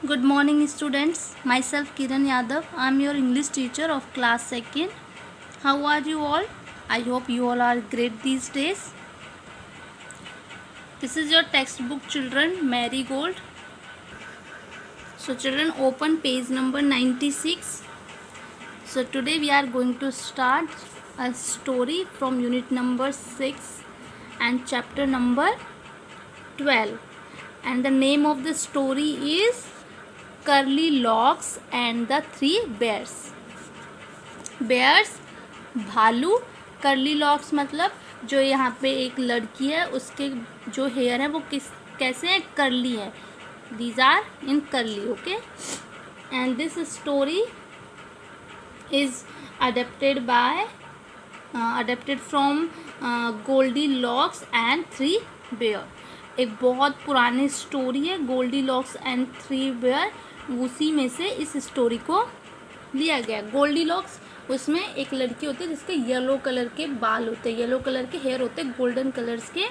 Good morning, students. Myself Kiran Yadav. I am your English teacher of class 2nd. How are you all? I hope you all are great these days. This is your textbook, children, Marigold. So, children, open page number 96. So, today we are going to start a story from unit number 6 and chapter number 12. And the name of the story is Curly Locks and the 3 bears. Bears भालू, Curly Locks मतलब जो यहाँ पे एक लड़की है उसके जो हेयर है वो कैसे हैं, कर्ली है. These are in curly. Okay, and this story is adapted from Goldilocks and 3 bear. एक बहुत पुरानी स्टोरी है गोल्डी लॉक्स एंड 3 बेयर. उसी में से इस स्टोरी को लिया गया. गोल्डी लॉक्स, उसमें एक लड़की होती है जिसके येलो कलर के बाल होते हैं, येलो कलर के हेयर होते हैं, गोल्डन कलर्स के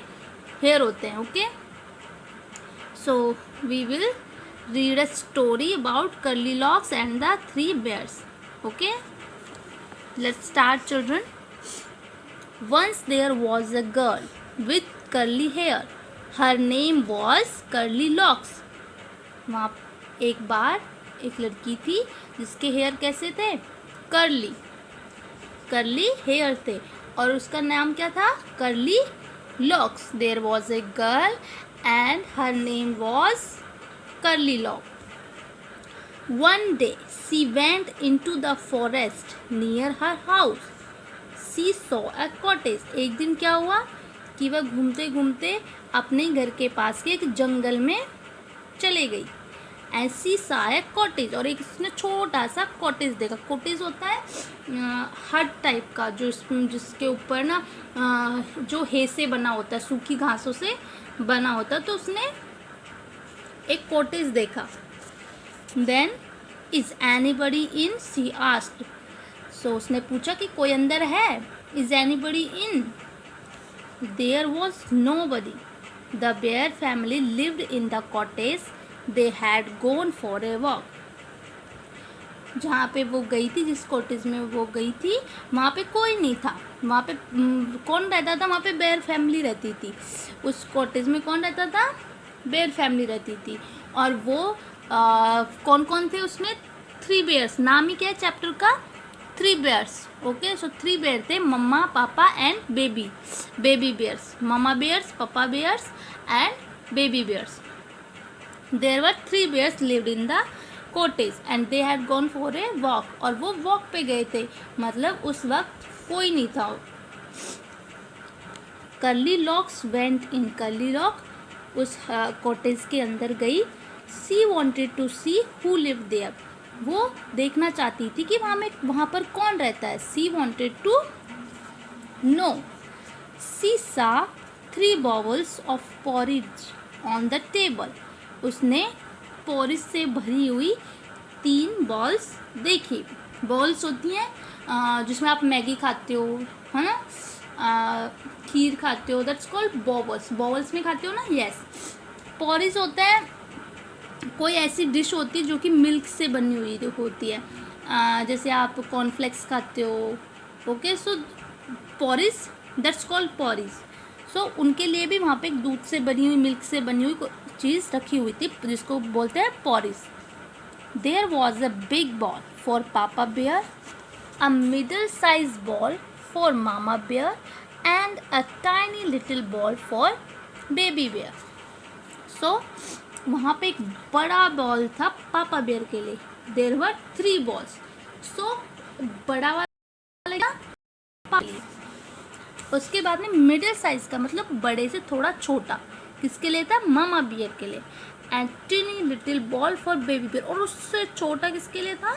हेयर होते हैं. Okay, so we will read a story about Curly Locks and the 3 bears. Okay, let's start children. Once there was a girl with curly hair. Her name was Curly Locks. वहाँ एक बार एक लड़की थी जिसके hair कैसे थे, curly hair थे, और उसका नाम क्या था, Curly Locks. There was a girl and her name was Curly Lock. One day she went into the forest near her house. She saw a cottage. एक दिन क्या हुआ कि वह घूमते घूमते अपने घर के पास के एक जंगल में चले गई. ऐसी सा है कॉटेज, और एक इसने छोटा सा कॉटेज देखा. कॉटेज होता है हट टाइप का, जो जिसके ऊपर ना जो हे से बना होता है, सूखी घासों से बना होता है. तो उसने एक कॉटेज देखा. Then is anybody in, she asked. So उसने पूछा कि कोई अंदर है. Is anybody in. There was nobody. The bear family lived in the cottage. They had gone for a walk. जहाँ पे वो गई थी, जिस कॉटेज में वो गई थी, वहाँ पे कोई नहीं था. वहाँ पे कौन रहता था, वहाँ पे बेयर फैमिली रहती थी. उस कॉटेज में कौन रहता था, बेयर फैमिली रहती थी. और वो कौन कौन थे उसमें, 3 बेयर्स. नाम ही क्या है चैप्टर का, 3 बेयर्स. ओके, सो 3 बेयर थे, mamma, papa and baby bears. Mamma bears, papa bears and baby bears. There were 3 bears lived in the cottage and they had gone for a walk. और वो walk पे गए थे, मतलब उस वक्त कोई नहीं था. Curly Locks went in. Curly Lock उस कॉटेज के अंदर गई. She wanted to see who lived there. वो देखना चाहती थी कि वहाँ पर कौन रहता है. She wanted to know. She saw 3 bowls of porridge on the table. उसने पोरिज से भरी हुई 3 बॉल्स देखी. बॉल्स होती हैं जिसमें आप मैगी खाते हो, है ना, खीर खाते हो, दैट्स कॉल्ड बॉबल्स. बॉबल्स में खाते हो ना, यस. पोरिज होता है कोई ऐसी डिश होती है जो कि मिल्क से बनी हुई होती है, जैसे आप कॉर्नफ्लेक्स खाते हो. Okay, so porridge, that's called porridge. So उनके लिए भी वहाँ पे एक दूध से बनी हुई, मिल्क से बनी हुई चीज़ रखी हुई थी जिसको बोलते हैं porridge. There was a big bowl for papa bear, a middle size bowl for mama bear and a tiny little bowl for baby bear. So वहाँ पे एक बड़ा बॉल था पापा बेयर के लिए. There were 3 balls. सो बड़ा वाला पापा के लिए. उसके बाद में मिडिल साइज का मतलब बड़े से थोड़ा छोटा किसके लिए था, मामा बियर के लिए. And tiny little bowl for baby bear. और उससे छोटा किसके लिए था,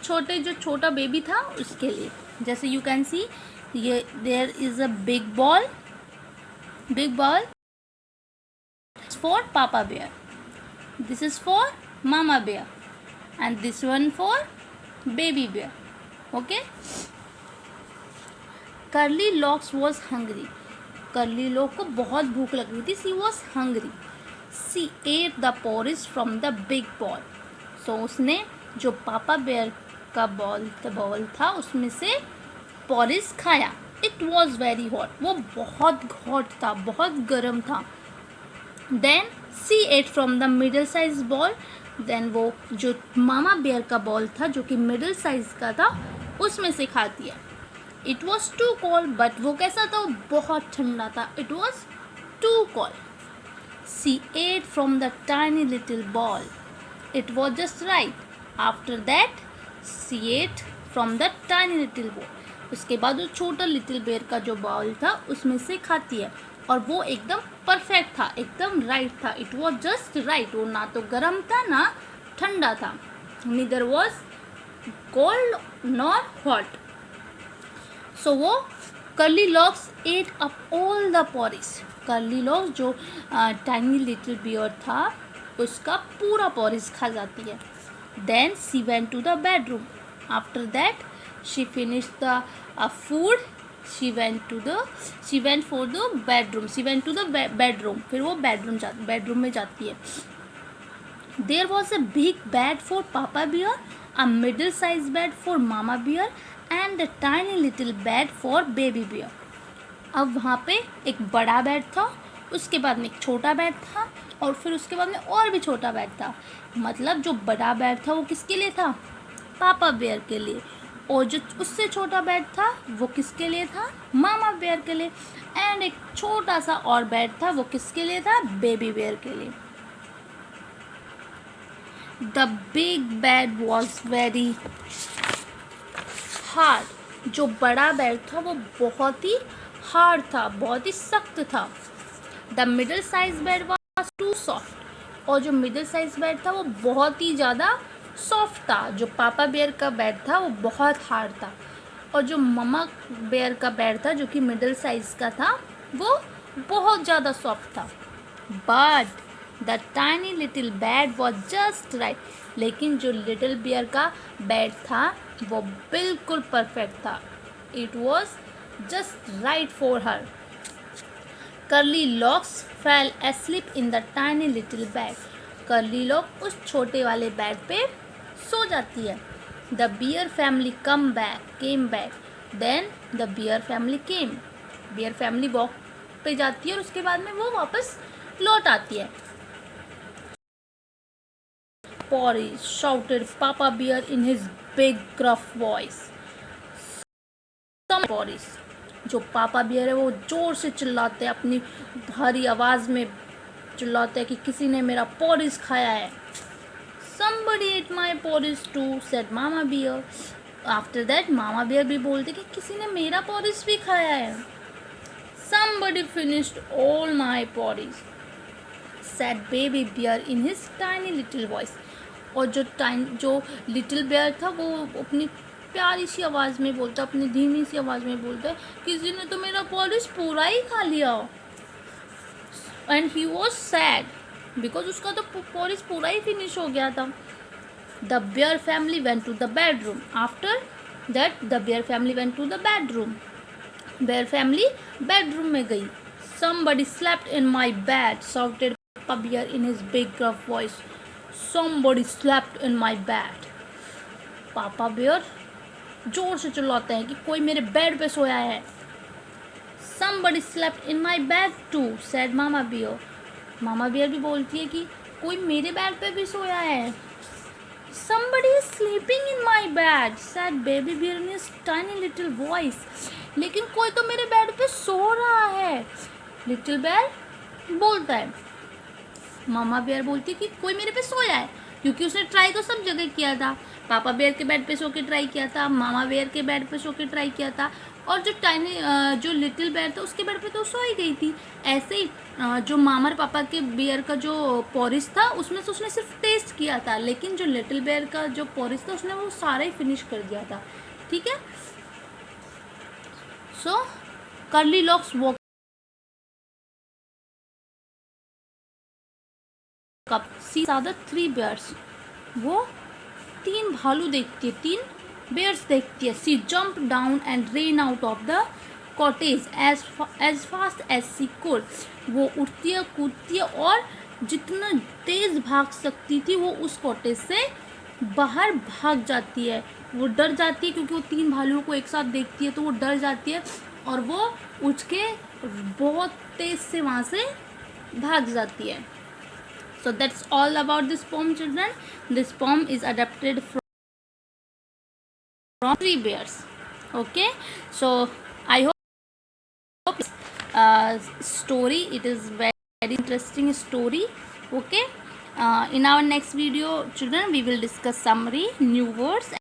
जो छोटा बेबी था उसके लिए. जैसे यू कैन सी, ये there is a big bowl for papa bear, this is for mama bear and this one for baby bear. Okay, curly locks was hungry. Curly lock को बहुत भूख लग रही थी. She was hungry. She ate the porridge from the big bowl. So उसने जो पापा bear का बॉल था उसमें से पॉरिज खाया. It was very hot. वो बहुत हॉट था, बहुत गर्म था. Then she ate from the middle size bowl. Then वो जो मामा बेयर का बॉल था जो कि मिडल साइज का था उसमें से खाती है. It was too cold. But वो कैसा था? वो बहुत ठंडा था. It was too cold. She ate from the tiny little bowl. It was just right. After that she ate from the tiny little bowl. उसके बाद वो छोटा लिटिल बेयर का जो बॉल था उसमें से खाती है और वो एकदम परफेक्ट था, एकदम राइट था. It was just right. वो ना तो गर्म था ना ठंडा था. Neither was cold nor hot. So वो curly locks ate up all the porridge. Curly locks जो टाइनी लिटिल बियर था उसका पूरा पॉरिज खा जाती है. Then she went to the bedroom. After that she finish the food. she went for the bedroom. she went to the bedroom. फिर वो bedroom में जाती है. there was a big bed for papa bear, a middle size bed for mama bear and a tiny little bed for baby bear. अब वहाँ पे एक बड़ा बेड था, उसके बाद में एक छोटा बेड था और फिर उसके बाद में और भी छोटा बेड था. मतलब जो बड़ा बेड था वो किसके लिए था? पापा बेयर के लिए. और जो उससे छोटा बेड था वो किसके लिए था? मामा बेयर के लिए. एंड एक छोटा सा और बेड था वो किसके लिए था? बेबी बेयर के लिए. The big bed was very hard. जो बड़ा बेड था वो बहुत ही हार्ड था, बहुत ही सख्त था. The middle size bed was too soft. और जो मिडल साइज बेड था वो बहुत ही ज़्यादा सॉफ्ट था. जो पापा बेयर का बेड था वो बहुत हार्ड था और जो ममा बेयर का बेड था जो कि मिडिल साइज का था वो बहुत ज़्यादा सॉफ्ट था. But the tiny little bed was just right. लेकिन जो लिटिल बेयर का बेड था वो बिल्कुल परफेक्ट था. It was just right for her. Curly Locks fell asleep in the tiny little bed. Curly Lock उस छोटे वाले बेड पे सो जाती है. The bear family came back. Then the bear family came. Bear family walk पे जाती है और उसके बाद में वो वापस लौट आती है. Porridge shouted Papa Bear in his big gruff voice. Some Porridge. जो पापा बियर है वो जोर से चिल्लाते हैं, अपनी भारी आवाज़ में चिल्लाते हैं कि किसी ने मेरा पॉरिज खाया है. Somebody ate my porridge too, said Mama Bear. After that, Mama Bear भी बोलते कि किसी ने मेरा porridge भी खाया है. Somebody finished all my porridge, said Baby Bear in his tiny little voice. और जो लिटिल बेयर था वो अपनी प्यारी सी आवाज़ में बोलता, अपनी धीमी सी आवाज़ में बोलता है किसी ने तो मेरा porridge पूरा ही खा लिया. And he was sad. Because उसका तो पॉरिज पूरा ही फिनिश हो गया था. The bear family went to the bedroom. After that the bear family went to the bedroom. Bear family bedroom में गई. Somebody slept in my bed, shouted papa bear in his big gruff voice. Somebody slept in my bed. Papa bear जोर से चिल्लाते हैं कि कोई मेरे bed पे सोया है. Somebody slept in my bed too, said mama bear. Mama bear भी बोलती है कि कोई मेरे बेड पे भी सोया है. Somebody is sleeping in my bed, said baby bear in his tiny little voice. लेकिन कोई तो मेरे बेड पे सो रहा है, लिटिल बेयर बोलता है. मामा बेयर बोलती है कि कोई मेरे पे सोया है, क्योंकि उसने ट्राई तो सब जगह किया था. पापा बेयर के बेड पे सो के ट्राई किया था, मामा बेयर के बेड पे सो के ट्राई किया था और जो लिटिल बेयर था उसके बेड पे तो सो ही गई थी. ऐसे ही जो मामा और पापा के बेयर का जो पॉरिज था उसमें से उसने सिर्फ टेस्ट किया था, लेकिन जो लिटिल बेयर का जो पॉरिज था उसने वो सारा ही फिनिश कर दिया था. ठीक है. So curly locks woke up. She saw the three bears. वो 3 भालू देखती है, 3 bears देखती है. सी jumped down and ran out of the cottage as fast as she could. वो उठती है, कूदती है और जितना तेज़ भाग सकती थी वो उस कॉटेज से बाहर भाग जाती है। वो डर जाती है क्योंकि वो 3 भालुओं को एक साथ देखती है, तो वो डर जाती है और वो उठ के बहुत तेज़ से वहाँ से भाग जाती है। So that's all about this poem, children. This poem is adapted from Three Bears. Okay, so I hope story, it is very interesting story. Okay, in our next video, children, we will discuss summary, new words